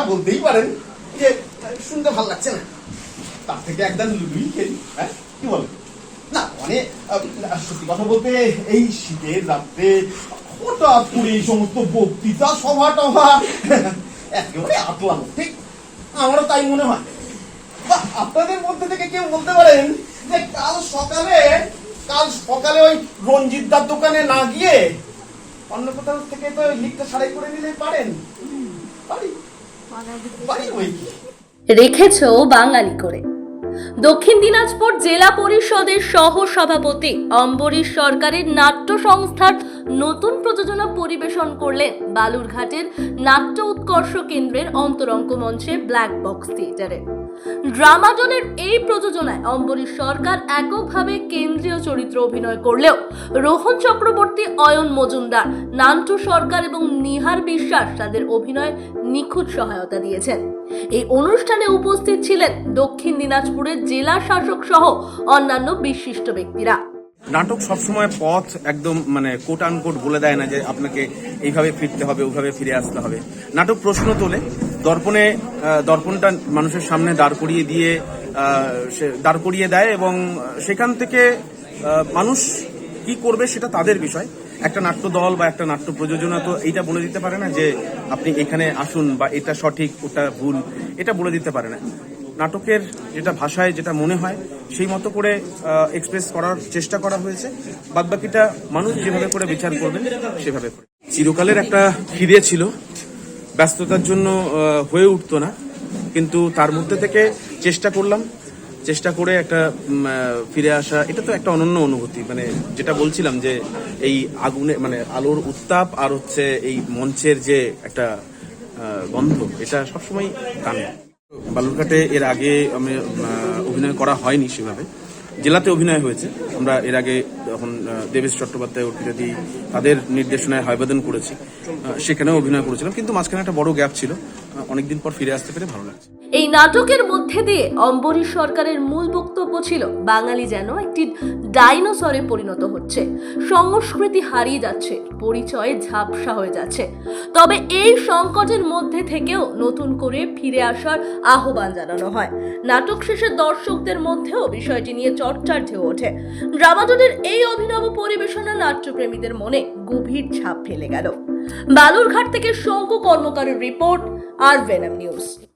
বলতেই পারেন যে শুনতে ভালো লাগছে না, তার থেকে একদম লুডুই খেলি। হ্যাঁ কি বলেন? না মানে সত্যি কথা বলতে এই শীতের রাত্রে হঠাৎ করে এই সমস্ত বক্তৃতা সভা টভা একেবারে আটলাম, ঠিক আমারও তাই মনে হয়। আপনাদের মধ্যে থেকে কেউ বলতে পারেন যে কাল সকালে ওই রঞ্জিত দার দোকানে না গিয়ে অন্য কোথাও থেকে তো লিখটা সারাই করে নিলে পারেন? পারি ওই রেখেছ বাঙালি করে। দক্ষিণ দিনাজপুর জেলা পরিষদের সহ সভাপতি অম্বরীশ সরকারের নাট্য সংস্থার নতুন প্রযোজনা পরিবেশন করলেন বালুরঘাটের নাট্য উৎকর্ষ কেন্দ্রের অন্তরঙ্গ মঞ্চে ব্ল্যাক বক্স থিয়েটারে। ড্রামাডনের এই প্রযোজনায় অম্বরীশ সরকার এককভাবে কেন্দ্রীয় চরিত্র অভিনয় করলেও রোহন চক্রবর্তী, অয়ন মজুমদার, নান্টু সরকার এবং নিহার বিশ্বাস তাদের অভিনয় নিখুঁত সহায়তা দিয়েছেন। এই অনুষ্ঠানে উপস্থিত ছিলেন দক্ষিণ দিনাজপুরের জেলা শাসক সহ অন্যান্য বিশিষ্ট ব্যক্তিরা। নাটক সবসময় পথ একদম মানে কোট আনকোট বলে দেয় না যে আপনাকে এইভাবে ফিরতে হবে, ওইভাবে ফিরে আসতে হবে। নাটক প্রশ্ন তোলে, দর্পণটা মানুষের সামনে দাঁড় করিয়ে দেয় এবং সেখান থেকে মানুষ কি করবে সেটা তাদের বিষয়। একটা নাট্য দল বা একটা নাট্য প্রযোজনা তো এইটা বলে দিতে পারে না যে আপনি এখানে আসুন বা এটা সঠিক ওটা ভুল, এটা বলে দিতে পারে না। নাটকের যেটা ভাষায় যেটা মনে হয় সেই মতো করে এক্সপ্রেস করার চেষ্টা করা হয়েছে, বাদবাকিটা মানুষ যেভাবে করে বিচার করবেন সেভাবে করে। চিরকালের একটা খিদে ছিল, ব্যস্ততার জন্য হয়ে উঠতো না, কিন্তু তার মধ্যে থেকে চেষ্টা করে একটা ফিরে আসা, এটা তো একটা অনন্য অনুভূতি। মানে যেটা বলছিলাম যে এই আগুনে মানে আলোর উত্তাপ আর হচ্ছে এই মঞ্চের যে একটা গন্ধ, এটা সবসময় টানে। বালুরঘাটে এর আগে আমি অভিনয় করা হয়নি সেভাবে, জেলাতে অভিনয় হয়েছে। আমরা এর আগে যখন দেবেশ চট্টোপাধ্যায়, অর্পিতাদি তাদের নির্দেশনায় হয়বাদন করেছি, সেখানেও অভিনয় করেছিলাম, কিন্তু মাঝখানে একটা বড় গ্যাপ ছিল। অনেকদিন পর ফিরে আসতে পেরে ভালো লাগছে। এই নাটকের মধ্যে দিয়ে অম্বরীশ সরকারের মূল বক্তব্য ছিল বাঙালি যেন একটি ডাইনোসরে পরিণত হচ্ছে, সংস্কৃতি হারিয়ে যাচ্ছে, পরিচয়ে ঝাপসা হয়ে যাচ্ছে। তবে এই সংকটের মধ্যে থেকেও নতুন করে ফিরে আসার আহ্বান জানানো হয়। নাটক শেষে দর্শকদের মধ্যেও বিষয়টি নিয়ে চর্চার ঢেউ ওঠে। ড্রামাডনের এই অভিনব পরিবেশনা নাট্যপ্রেমীদের মনে গভীর ছাপ ফেলে গেল। বালুরঘাট থেকে শঙ্কু কর্মকারের রিপোর্ট, আর ভেনম নিউজ।